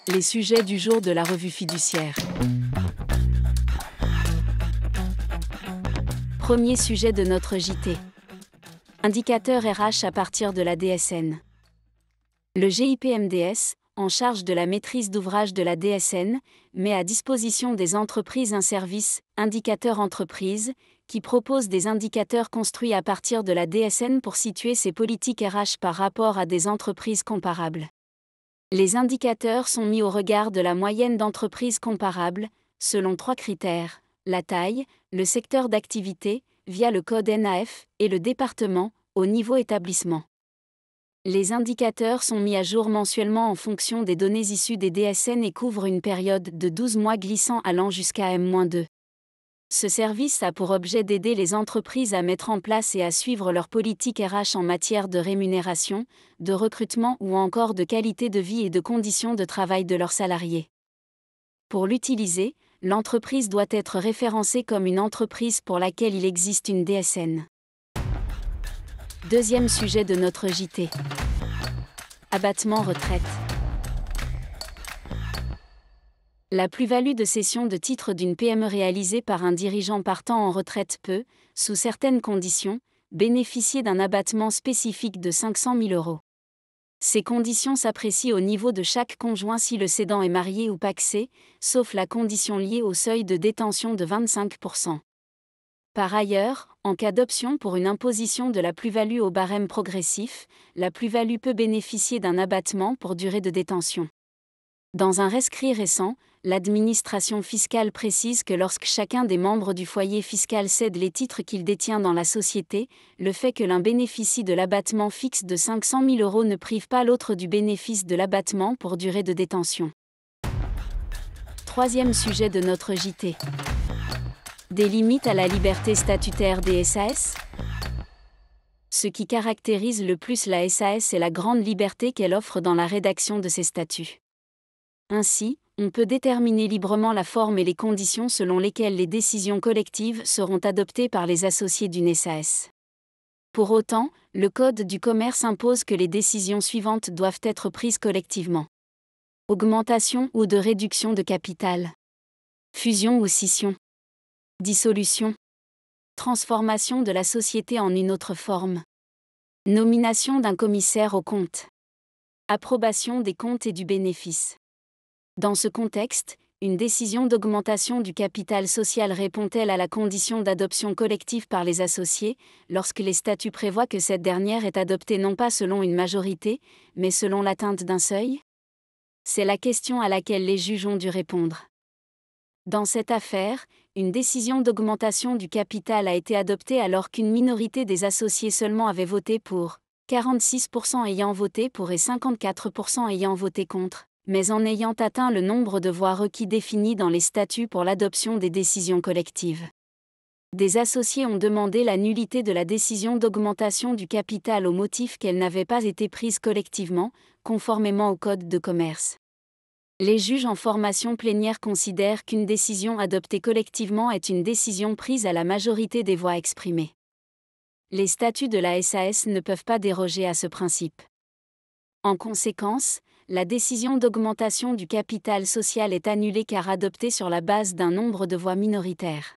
Les sujets du jour de la revue fiduciaire. Premier sujet de notre JT. Indicateur RH à partir de la DSN. Le GIPMDS, en charge de la maîtrise d'ouvrage de la DSN, met à disposition des entreprises un service, Indicateur Entreprise, qui propose des indicateurs construits à partir de la DSN pour situer ses politiques RH par rapport à des entreprises comparables. Les indicateurs sont mis au regard de la moyenne d'entreprises comparables, selon 3 critères: la taille, le secteur d'activité, via le code NAF, et le département, au niveau établissement. Les indicateurs sont mis à jour mensuellement en fonction des données issues des DSN et couvrent une période de 12 mois glissant allant jusqu'à M-2. Ce service a pour objet d'aider les entreprises à mettre en place et à suivre leur politique RH en matière de rémunération, de recrutement ou encore de qualité de vie et de conditions de travail de leurs salariés. Pour l'utiliser, l'entreprise doit être référencée comme une entreprise pour laquelle il existe une DSN. Deuxième sujet de notre JT. Abattement retraite. La plus-value de cession de titres d'une PME réalisée par un dirigeant partant en retraite peut, sous certaines conditions, bénéficier d'un abattement spécifique de 500 000 €. Ces conditions s'apprécient au niveau de chaque conjoint si le cédant est marié ou pacsé, sauf la condition liée au seuil de détention de 25%. Par ailleurs, en cas d'option pour une imposition de la plus-value au barème progressif, la plus-value peut bénéficier d'un abattement pour durée de détention. Dans un rescrit récent, l'administration fiscale précise que lorsque chacun des membres du foyer fiscal cède les titres qu'il détient dans la société, le fait que l'un bénéficie de l'abattement fixe de 500 000 € ne prive pas l'autre du bénéfice de l'abattement pour durée de détention. Troisième sujet de notre JT. Des limites à la liberté statutaire des SAS ? Ce qui caractérise le plus la SAS est la grande liberté qu'elle offre dans la rédaction de ses statuts. Ainsi, on peut déterminer librement la forme et les conditions selon lesquelles les décisions collectives seront adoptées par les associés d'une SAS. Pour autant, le Code du commerce impose que les décisions suivantes doivent être prises collectivement. Augmentation ou de réduction de capital. Fusion ou scission. Dissolution. Transformation de la société en une autre forme. Nomination d'un commissaire aux comptes. Approbation des comptes et du bénéfice. Dans ce contexte, une décision d'augmentation du capital social répond-elle à la condition d'adoption collective par les associés, lorsque les statuts prévoient que cette dernière est adoptée non pas selon une majorité, mais selon l'atteinte d'un seuil ? C'est la question à laquelle les juges ont dû répondre. Dans cette affaire, une décision d'augmentation du capital a été adoptée alors qu'une minorité des associés seulement avait voté pour, 46% ayant voté pour et 54% ayant voté contre, mais en ayant atteint le nombre de voix requis défini dans les statuts pour l'adoption des décisions collectives. Des associés ont demandé la nullité de la décision d'augmentation du capital au motif qu'elle n'avait pas été prise collectivement, conformément au Code de commerce. Les juges en formation plénière considèrent qu'une décision adoptée collectivement est une décision prise à la majorité des voix exprimées. Les statuts de la SAS ne peuvent pas déroger à ce principe. En conséquence, la décision d'augmentation du capital social est annulée car adoptée sur la base d'un nombre de voix minoritaires.